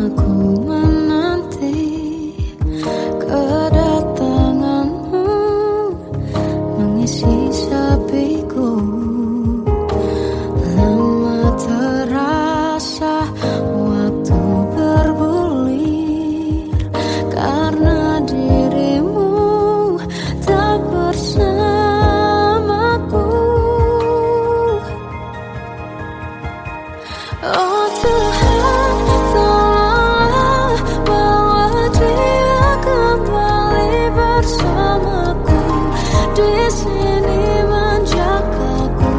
Aku menanti kedatanganmu, mengisi sepiku. Lama terasa waktu bergulir, karena dirimu tak bersamaku. Oh Tuhan, tolonglah bawa dia kembali bersamaku. Di sini menjagaku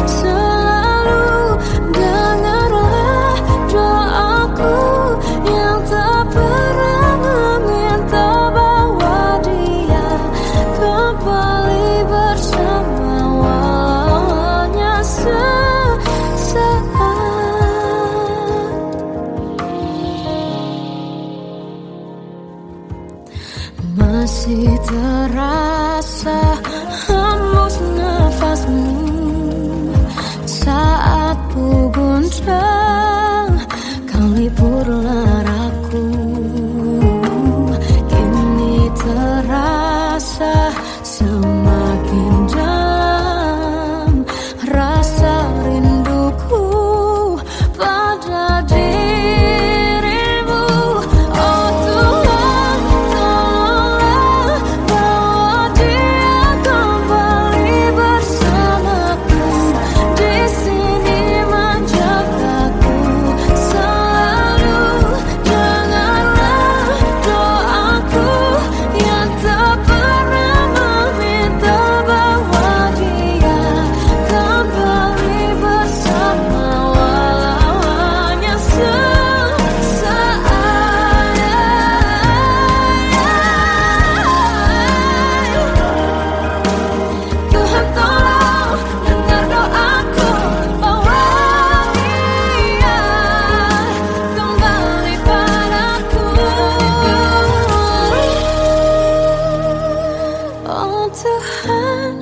selalu. Dengarlah doaku yang tak pernah meminta, bawa dia kembali bersama walau hanya sesaat. Masih terasa hembus nafasmu saat ku guncang, kau liburlah raku. Kini terasa semakin dalam rasa rinduku pada dirimu. Oh Tuhan, tolonglah bawa dia kembali bersamaku. Di sini menjagaku selalu. Dengarlah doaku yang tak pernah meminta, bawa dia kembali bersama walau hanya sesaat. Tuhan tolong dengar doaku, bawa dia kembali padaku. Oh Tuhan,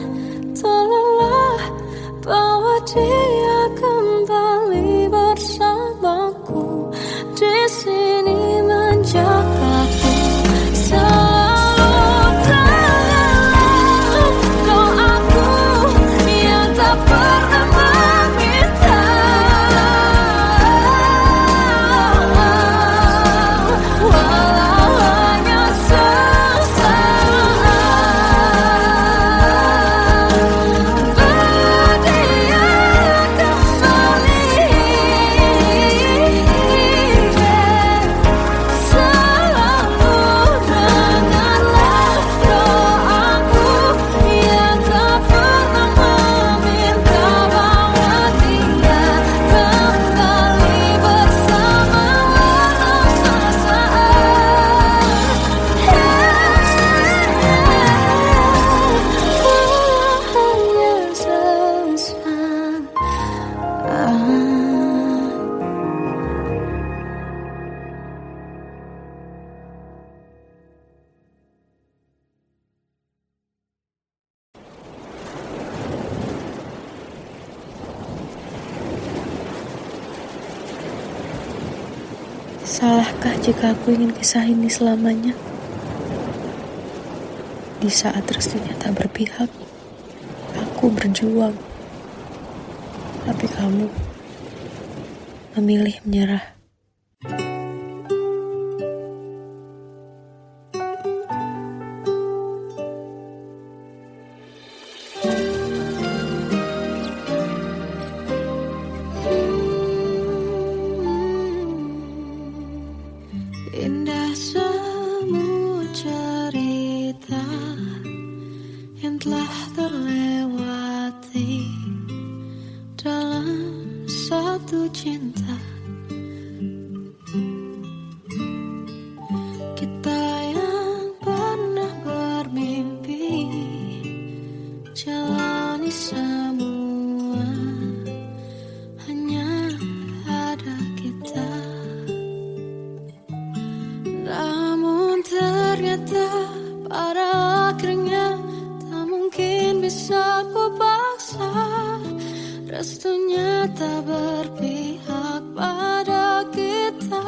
tolonglah bawa dia kembali bersamaku. Di sini menjagaku selalu. Dengarlah doaku yang tak pernah meminta, walau hanya sesaat. Berdia kembali selalu. Dengarlah doaku yang tak pernah meminta, bawa dia kembali bersama walau sesaat. Hanya sesaat. Salahkah jika aku ingin kisah ini selamanya? Di saat restunya tak berpihak, aku berjuang. Tapi kamu memilih menyerah. Indah semua cerita yang telah terlewati dalam satu cinta. Kita yang pernah bermimpi jalani semua, hanya ada kita. Namun ternyata pada akhirnya tak mungkin bisa ku paksa. Restunya tak berpihak pada kita.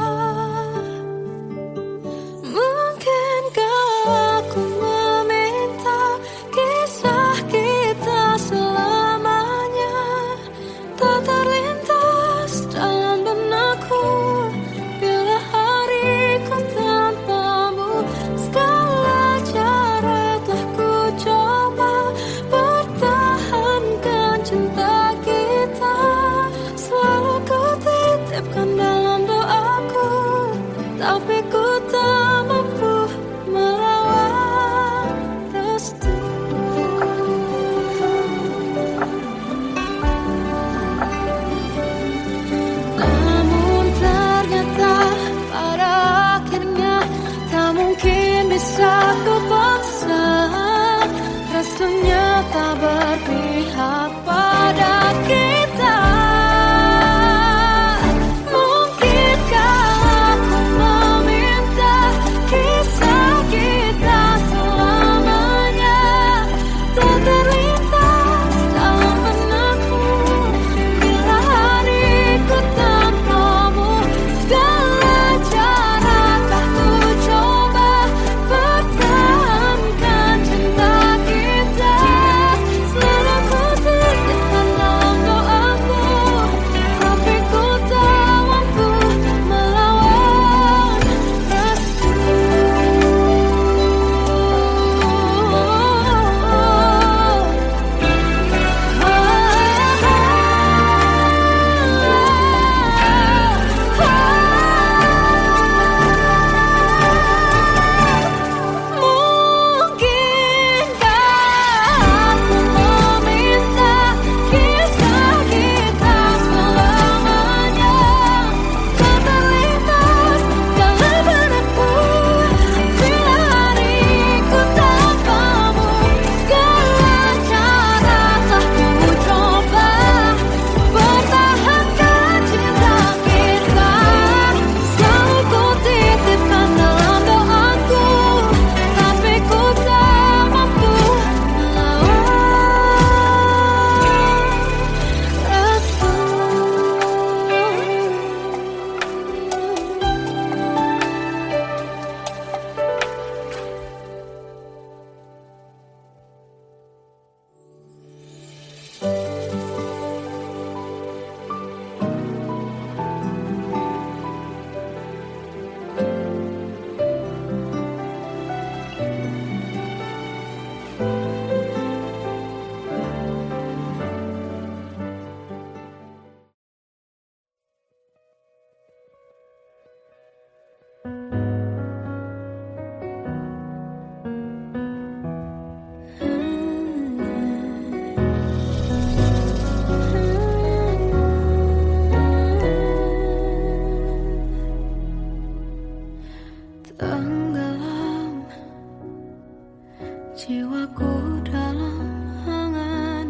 Jiwaku dalam angan,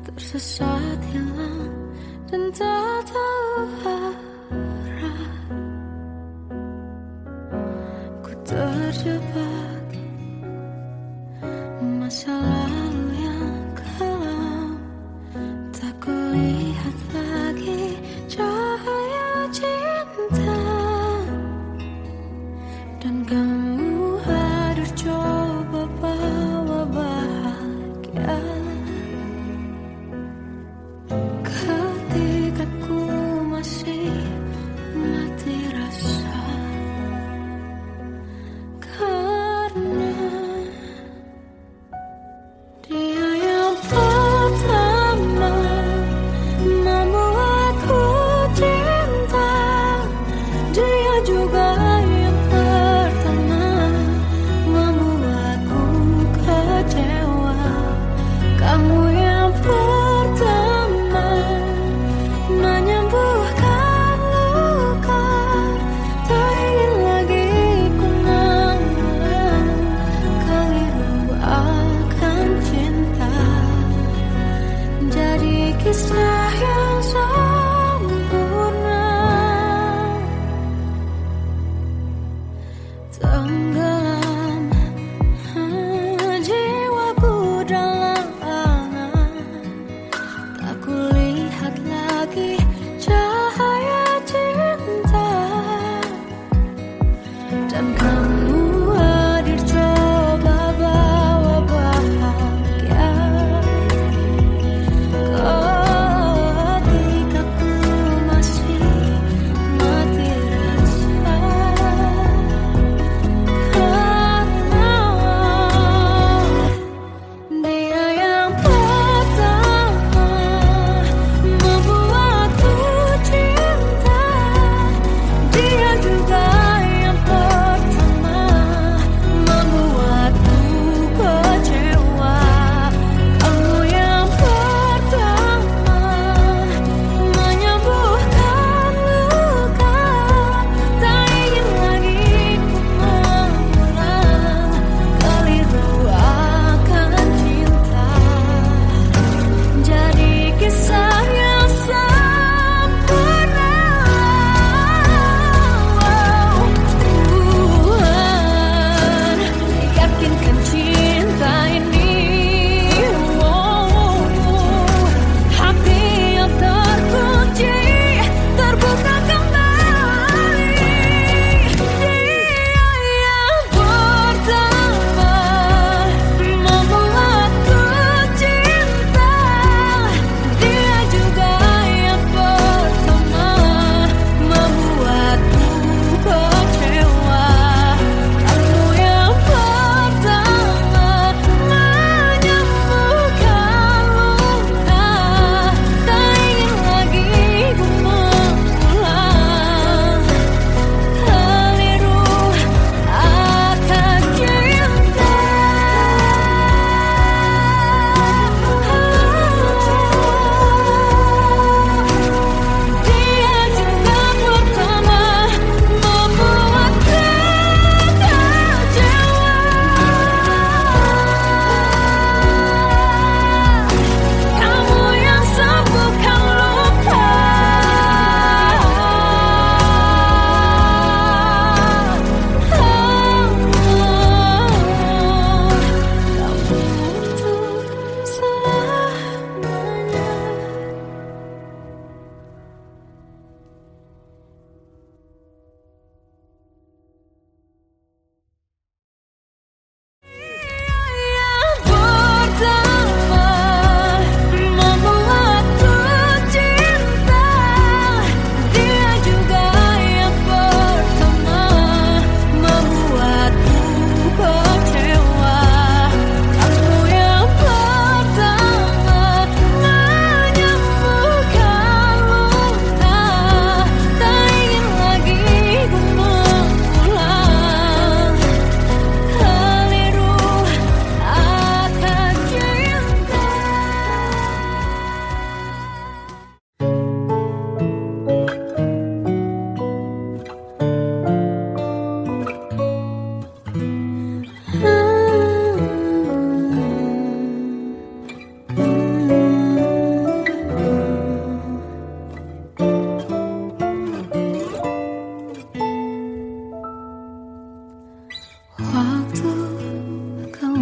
tersesat hilang dan tak tahu arah. Ku terjebak masa lalu yang kelam, tak kulihat lagi cahaya cinta. Dan kamu hadir coba bawa bahagia ketika ku masih mati rasa. Karena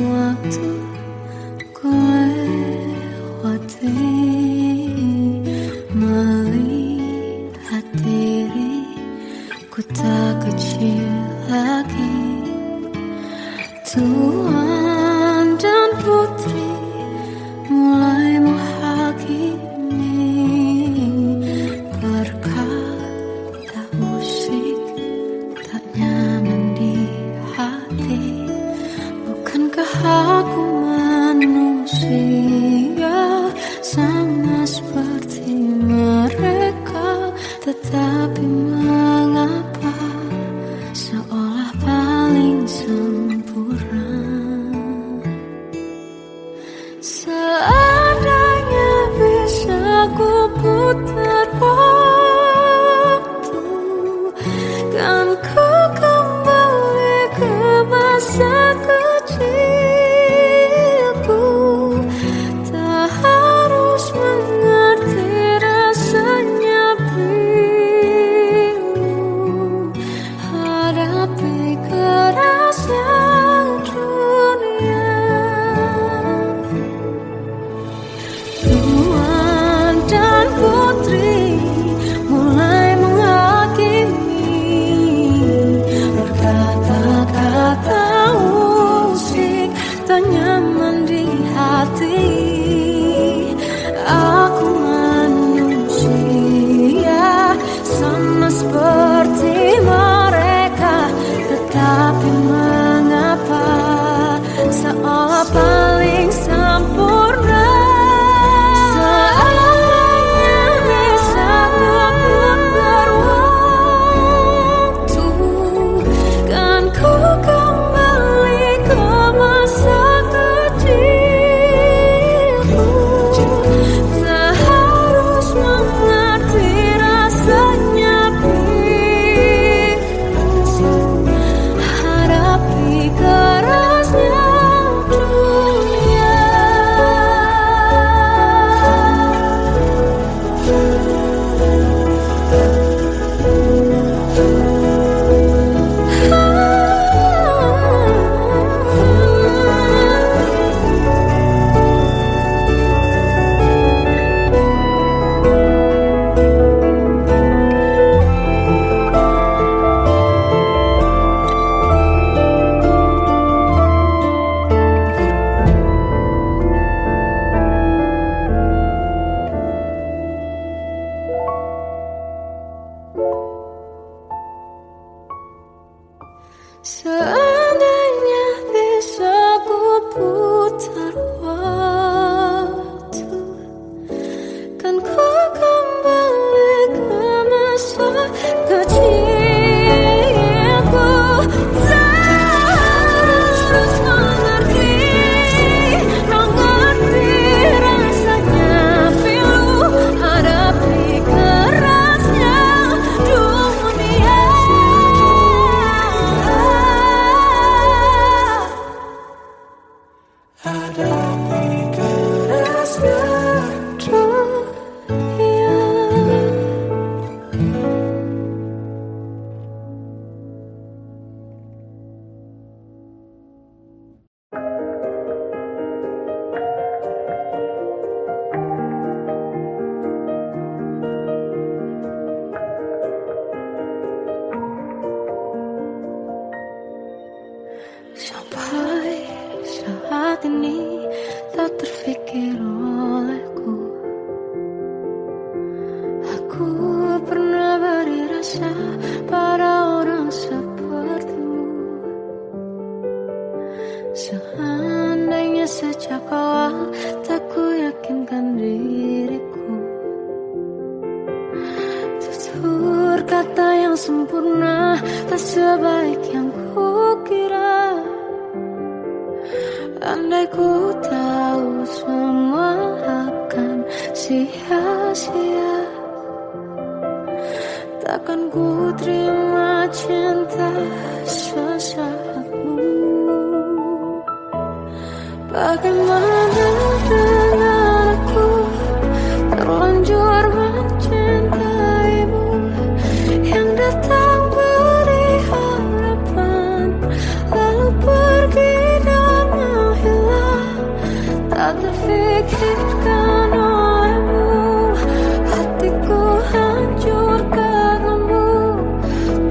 waktu ku lewati, melihat diriku tak kecil lagi. Tuan dan putri mulai menghakimi, berkata musik tak nyaman di hati. Bukankah aku manusia sama seperti mereka? Tetapi mengapa seolah paling sempurna? Seandainya bisa ku putar waktu, kan ku kembali ke masa kecilku. Tak harus mengerti rasanya bingung hadapi kerasnya dunia. Tuan dan putri mulai menghakimi, berkata-kata musik tak nyaman di hati. Aku manusia sama seperti mereka, tetapi mengapa seolah paling sempurna? Seandainya bisa ku putar waktu, kan ku kembali ke masa kecilku. Tak harus mengerti rasanya bingung hadapi kerasnya dunia. Seandainya bisa ku putar waktu, kan ku kembali ke masa kecilku. Tak harus mengerti rasanya pilu hadapi kerasnya dunia. Hadapi kerasnya dunia. Sampai saat ini tak terfikir olehku, aku pernah beri rasa pada orang sepertimu. Seandainya sejak awal tak ku yakinkan diriku, tutur kata yang sempurna tak sebaik yang ku kira. Andai ku tahu semua akan sia-sia, takkan ku terima cinta sesaatmu. Bagaimana dengan aku terlanjur mencintaimu, yang datang beri harapan lalu pergi dan terfikirkan olehmu, hatiku hancur karenamu,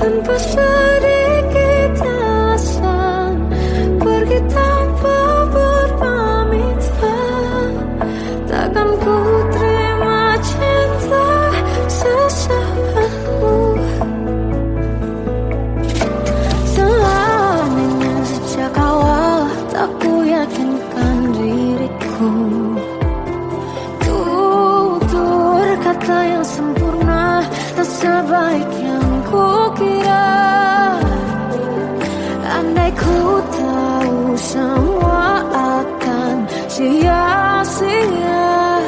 tanpa sedikit alasan, pergi tanpa berpamitan. Takkan ku terima cinta sesaatmu. Selamanya sejak awal tak ku yakinkan diriku, tutur kata yang sempurna tak sebaik yang ku kira. Andai ku tahu semua akan sia-sia,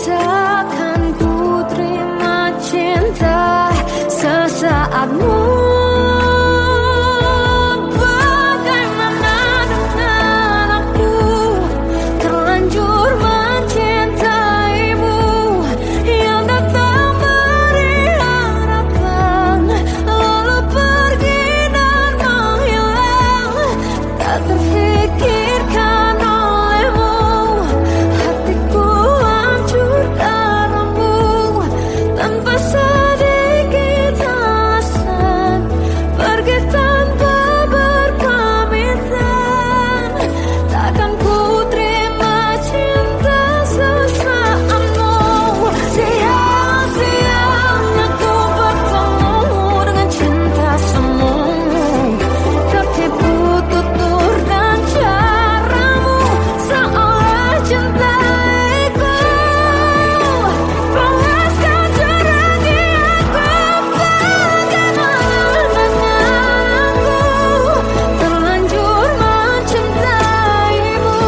takkan ku terima cinta sesaatmu. Bagaimana dengan aku, terlanjur mencintaimu, yang datang beri harapan, lalu pergi dan menghilang. Tak terfikirkan olehmu, hatiku hancur karenamu, tanpa sedikit alasan, pergi tanpa berpamitan. Takkan ku terima cinta sesaatmu. Sia-sianya ku bertemu dengan cinta semu, tertipu tutur dan caramu, seolah cintaiku panaskan jerami aku. Bagaimana dengan aku, terlanjur mencintaimu,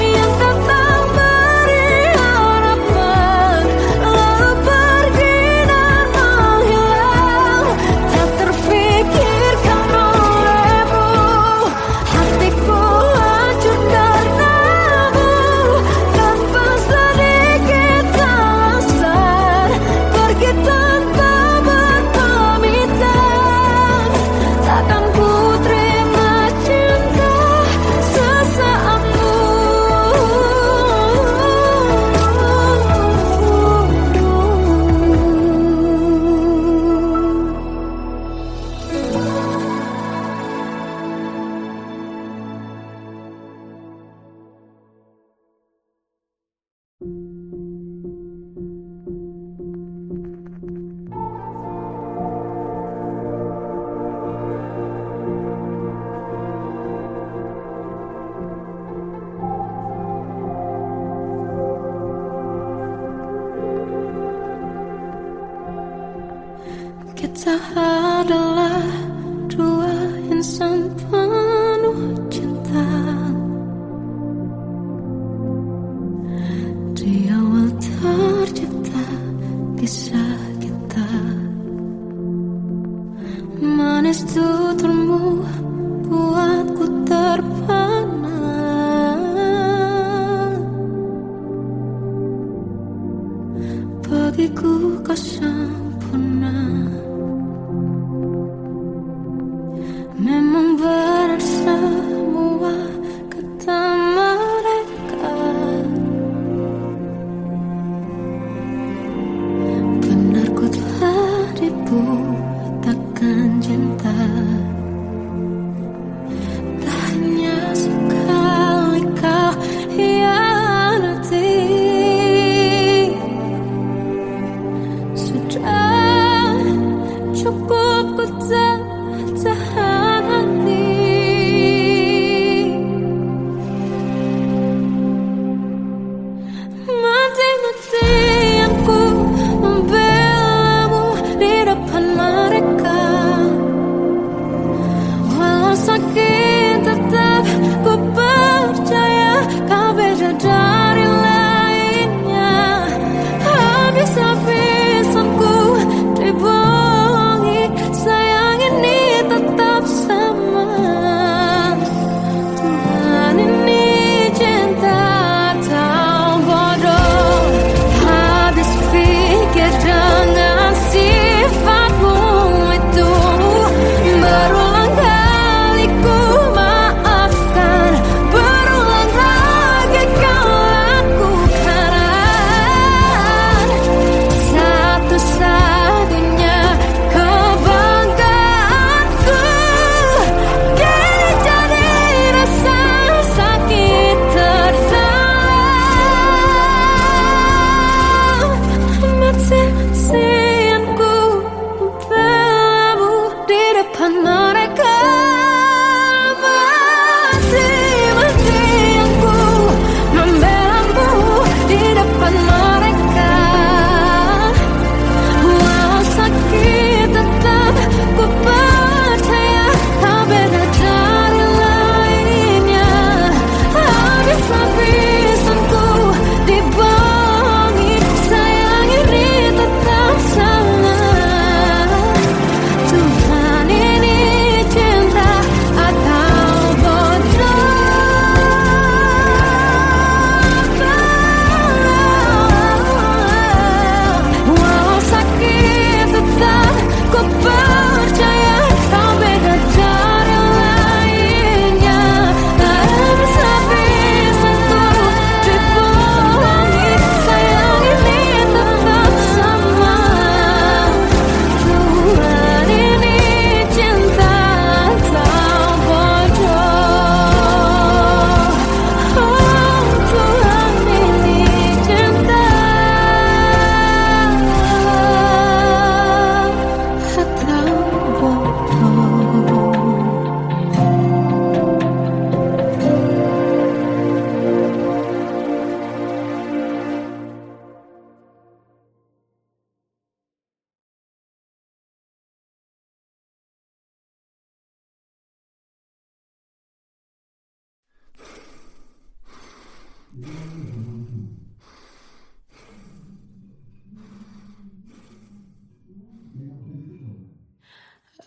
yang datang beri harapan, lalu pergi dan menghilang. Tak terfikirkan olehmu, hatiku hancur karenamu, tanpa sedikit alasan, pergi tanpa berpamitan. Takkan ku terima cinta sesaatmu. Kita adalah dua insan penuh cinta. Di awal tercipta kisah kita, manis tuturmu buatku terpana. Bagiku kau sempurna, memang benar semua kata mereka.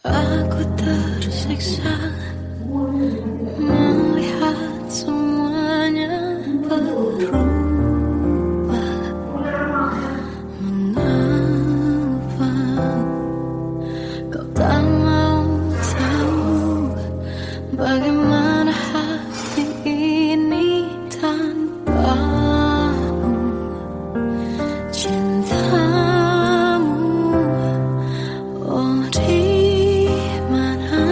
Aku tersiksa melihat semuanya berubah. Mengapa kau tak mau tahu bagaimana hati ini tanpamu? Cintamu, oh di mana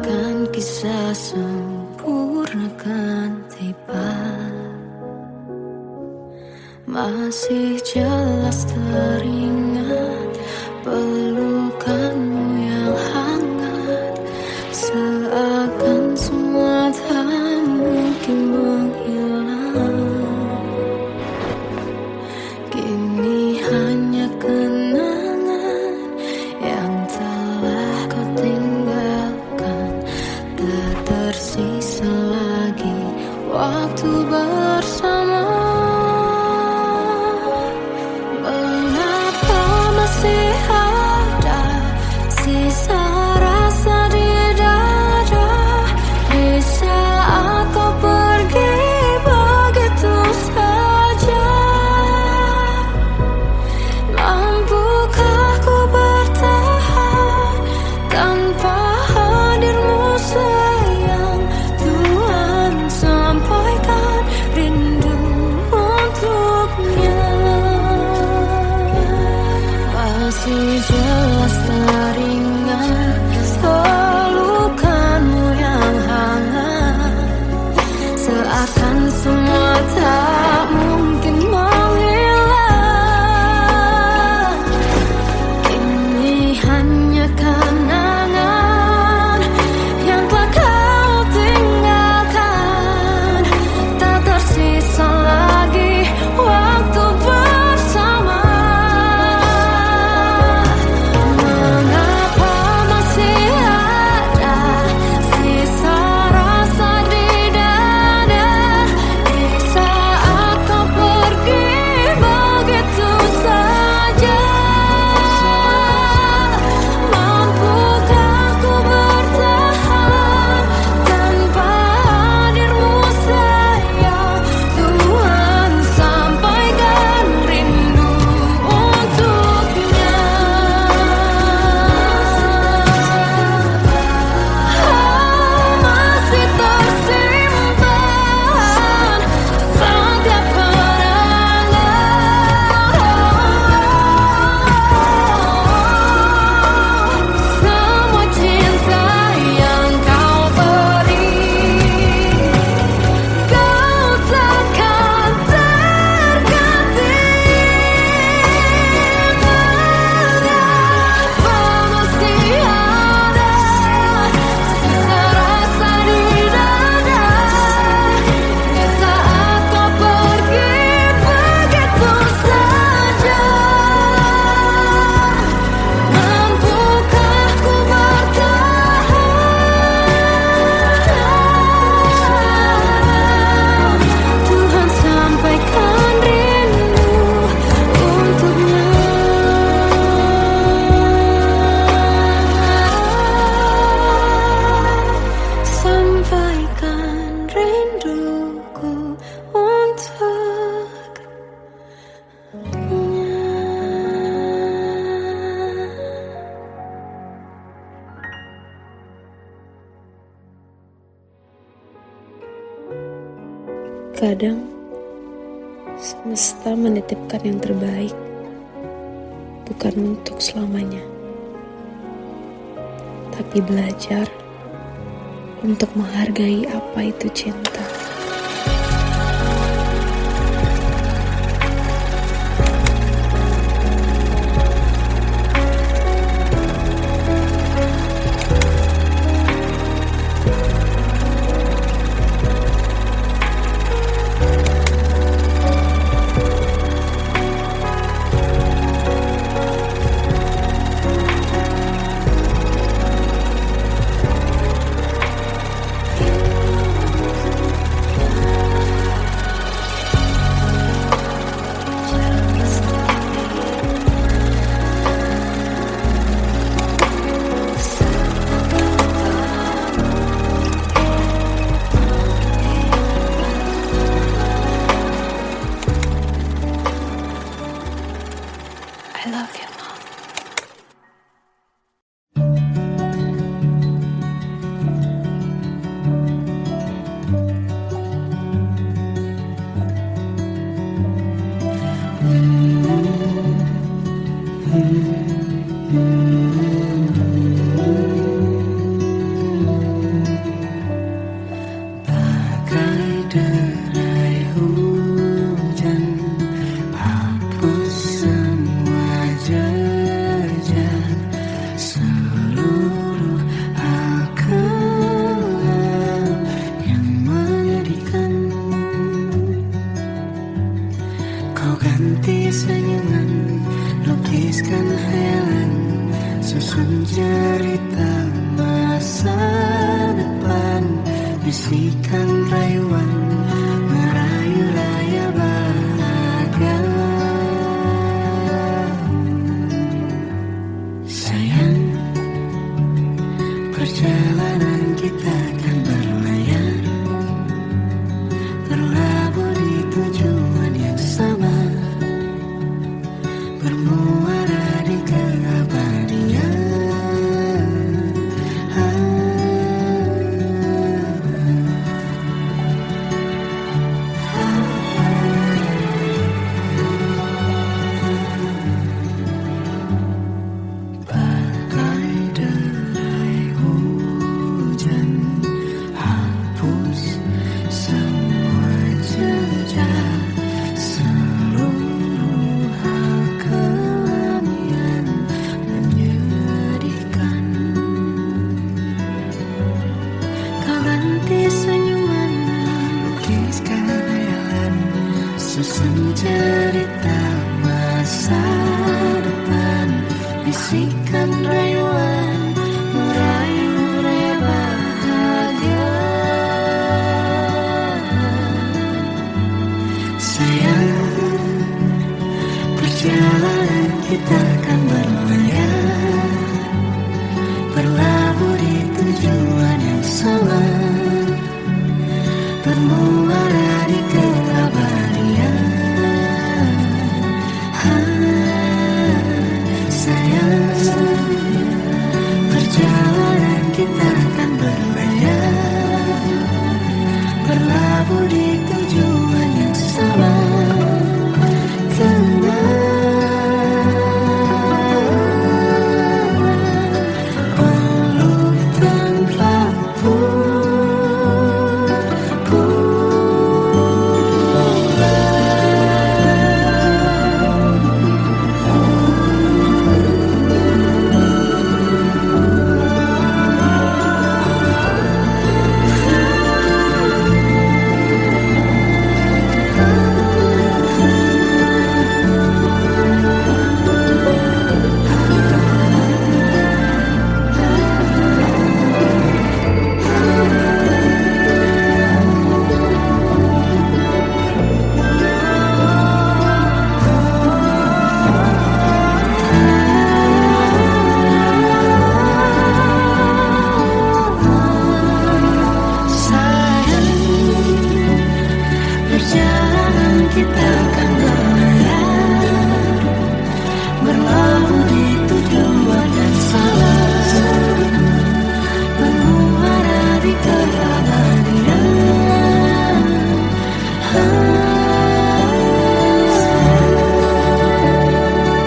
Seakan kisah sempurna kan tiba, masih jelas teringat pelukanmu yang hangat. Seakan semua tak mungkin menghilang, kini hanya kenangan yang telah kau tinggalkan. Tak tersisa lagi waktu bersama. Mengapa masih ada sisa rasa di dada, di saat kau pergi begitu saja? Mampukah ku bertahan tanpa hadirmu sayang? Tuhan, sampaikan rindu untuknya. Masih jelas teringat pelukanmu yang hangat. Seakan semua tak mungkin menghilang, ini hanya kenangan yang telah kau tinggalkan. Tak tersisa lagi waktu bersama. Mengapa masih ada sisa rasa di dada, di saat kau pergi begitu saja? Mampukah ku bertahan tanpa hadirmu sayang? Tuhan, sampaikan rindu untuknya. Masih tersimpan setiap kenangan, semua cinta yang kau beri. Kau takkan terganti. Mengapa masih ada sisa rasa di dada, di saat kau pergi begitu saja? Mampukah ku bertahan? Tuhan, sampaikan rindu untuknya. Sampaikan rinduku untuknya. Kadang semesta menitipkan yang terbaik, bukan untuk selamanya, tapi belajar untuk menghargai apa itu cinta. bisikan rayuan merayu raya bahagia. Sayang, perjalanan kita kan berlayar, berlabuh di tujuan yang sama, bermuara di keabadian. Bagai derai hujan, hapus semua jejak, seluruh hal kelam yang menyedihkan. Kau ganti senyuman, lukiskan hayalan, susun cerita masa depan, bisikan rayuan merayu raya bahagia. Sayang, perjalanan kita kan berlayar, berlabuh di tujuan yang sama, bermuara di keabadian. Sayang, perjalanan kita kan berlayar, berlabuh di tujuan yang sama. Peluk tanpaku perjalanan kita kan berlayar, berlabuh di tujuan yang sama, bermuara di keabadian.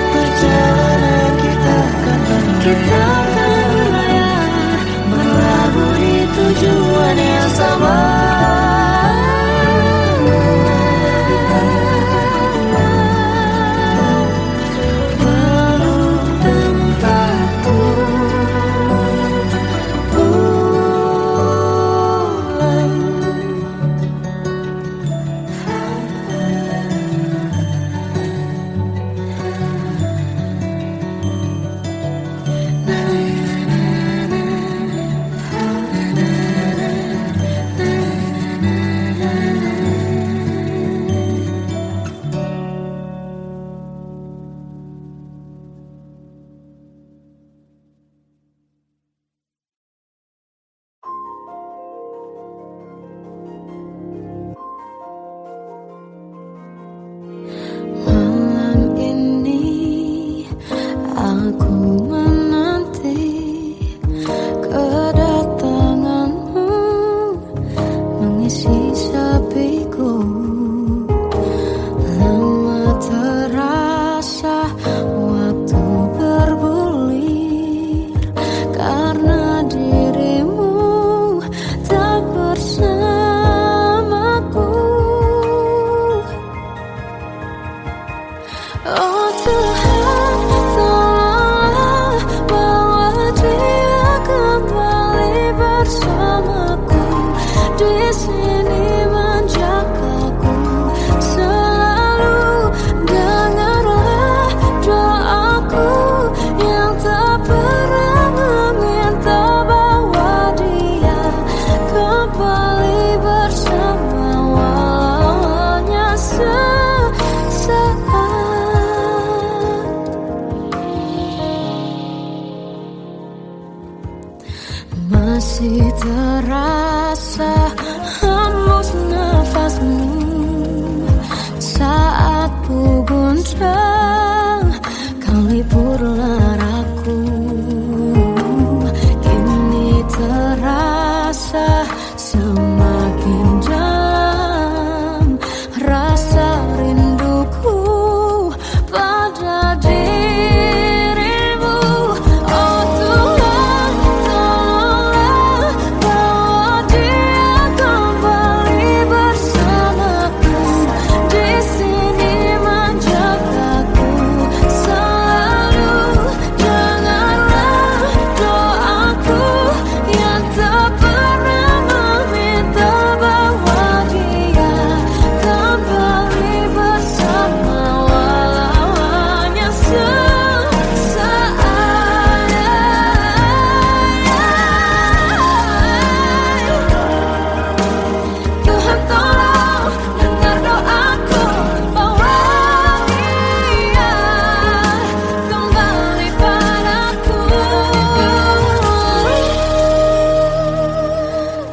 Perjalanan kita kan berlayar, berlabuh di tujuan yang sama. terasa hembus nafasmu saat ku guncang, kau liburlah aku. Kini terasa semakin dalam rasa rinduku pada dirimu. Oh Tuhan, tolonglah bawa dia kembali bersamaku. Di sini menjagaku selalu. Janganlah doaku yang tak pernah meminta bawa dia kembali bersama, walau hanya sesaat. Tuhan tolong dengar doaku, bawa dia kembali padaku.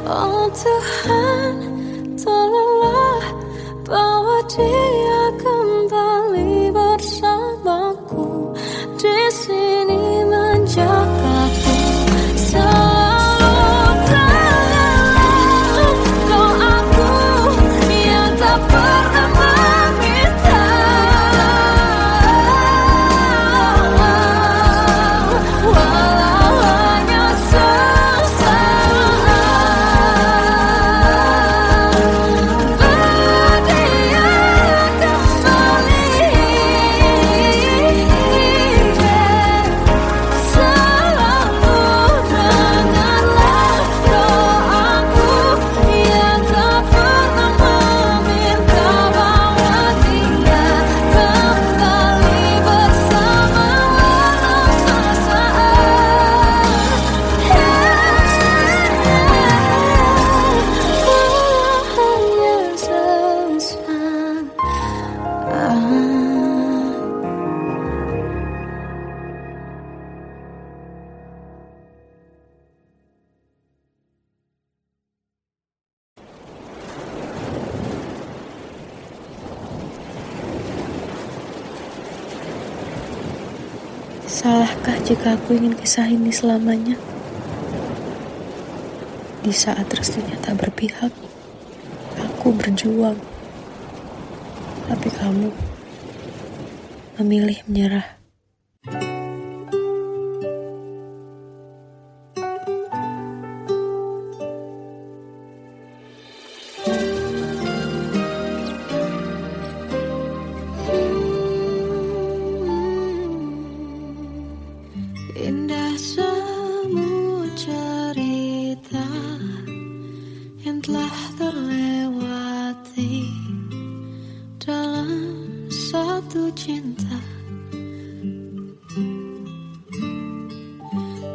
Oh Tuhan, tolonglah bawa dia kembali bersamaku. Di sini menjagaku selalu. Janganlah doaku yang tak pernah meminta, walau hanya sesaat. Berdia kembali selalu. Dengarlah doaku yang tak pernah meminta, bawa dia kembali bersama, walau sesaat. Hanya sesaat. Salahkah jika aku ingin kisah ini selamanya? Di saat restunya tak berpihak, aku berjuang. Tapi kamu memilih menyerah. Indah semua cerita yang telah terlewati dalam satu cinta.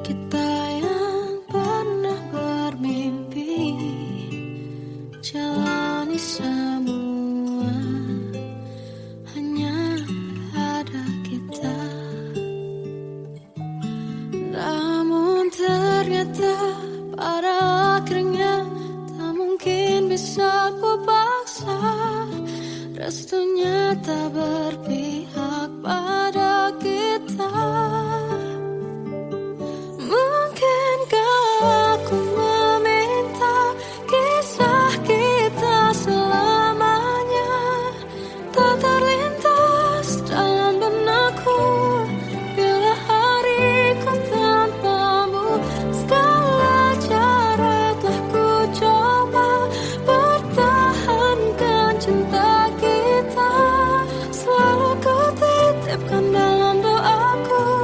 Kita yang pernah bermimpi jalani semua, hanya ada kita. Namun ternyata pada akhirnya tak mungkin bisa ku paksa. Restunya tak berpihak pada kita. Mungkinkah aku meminta kisah kita selamanya tak terlintas dalam benakku bila hariku tanpamu. Segala cara telah ku coba pertahankan cinta kita. Selalu ku titipkan dalam doaku.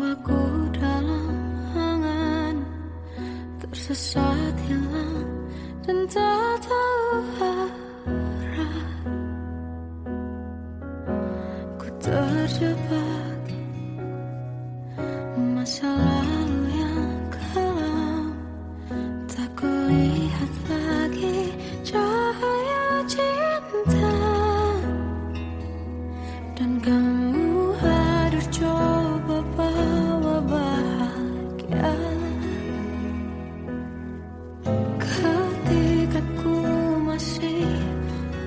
Membawaku dalam angan, tersesat hilang dan tak tahu arah. Ku terjebak masa lalu yang kelam, tak kulihat lagi cahaya cinta. Dan kamu hadir coba bawa bahagia ketika ku masih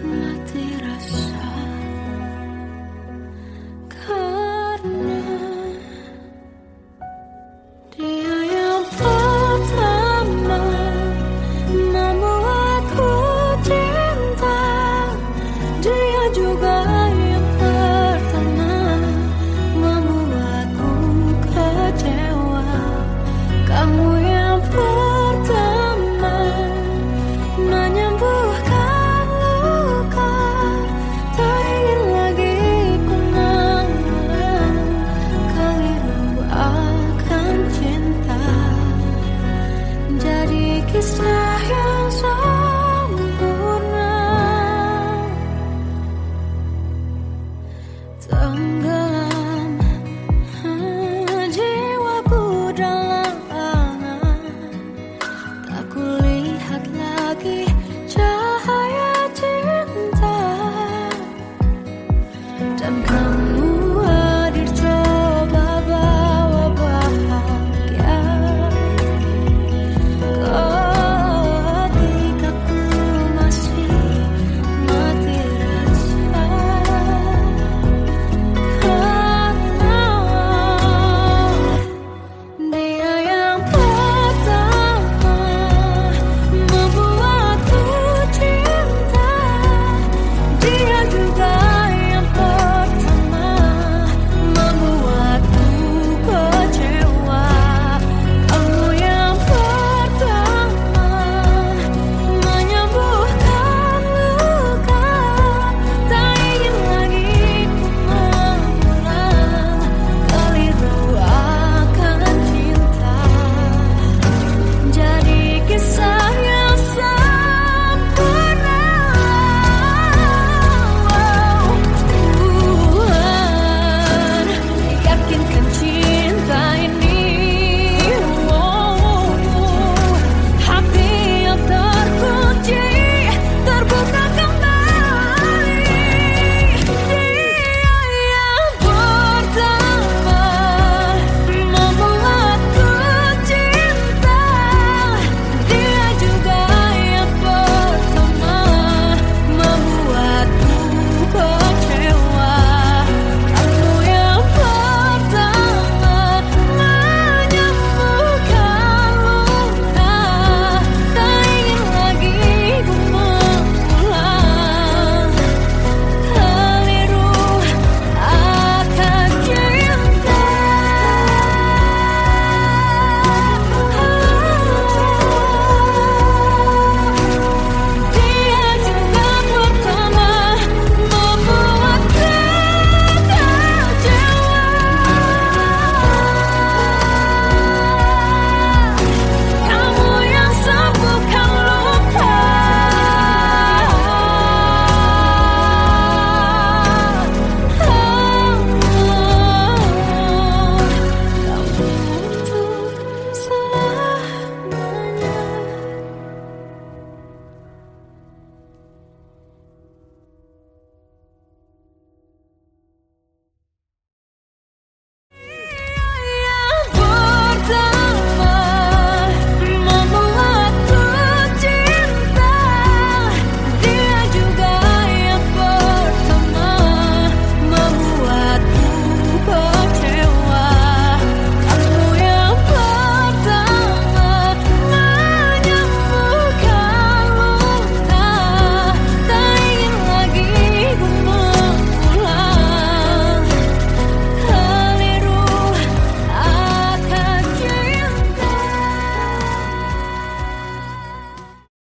mati rasa. Karena dia yang pertama membuatku cinta, dia juga yang pertama membuatku kecewa. Kamu yang pertama menyembuhkan luka, tak ingin lagi ku mengulang keliru akan cinta. Jadi kisah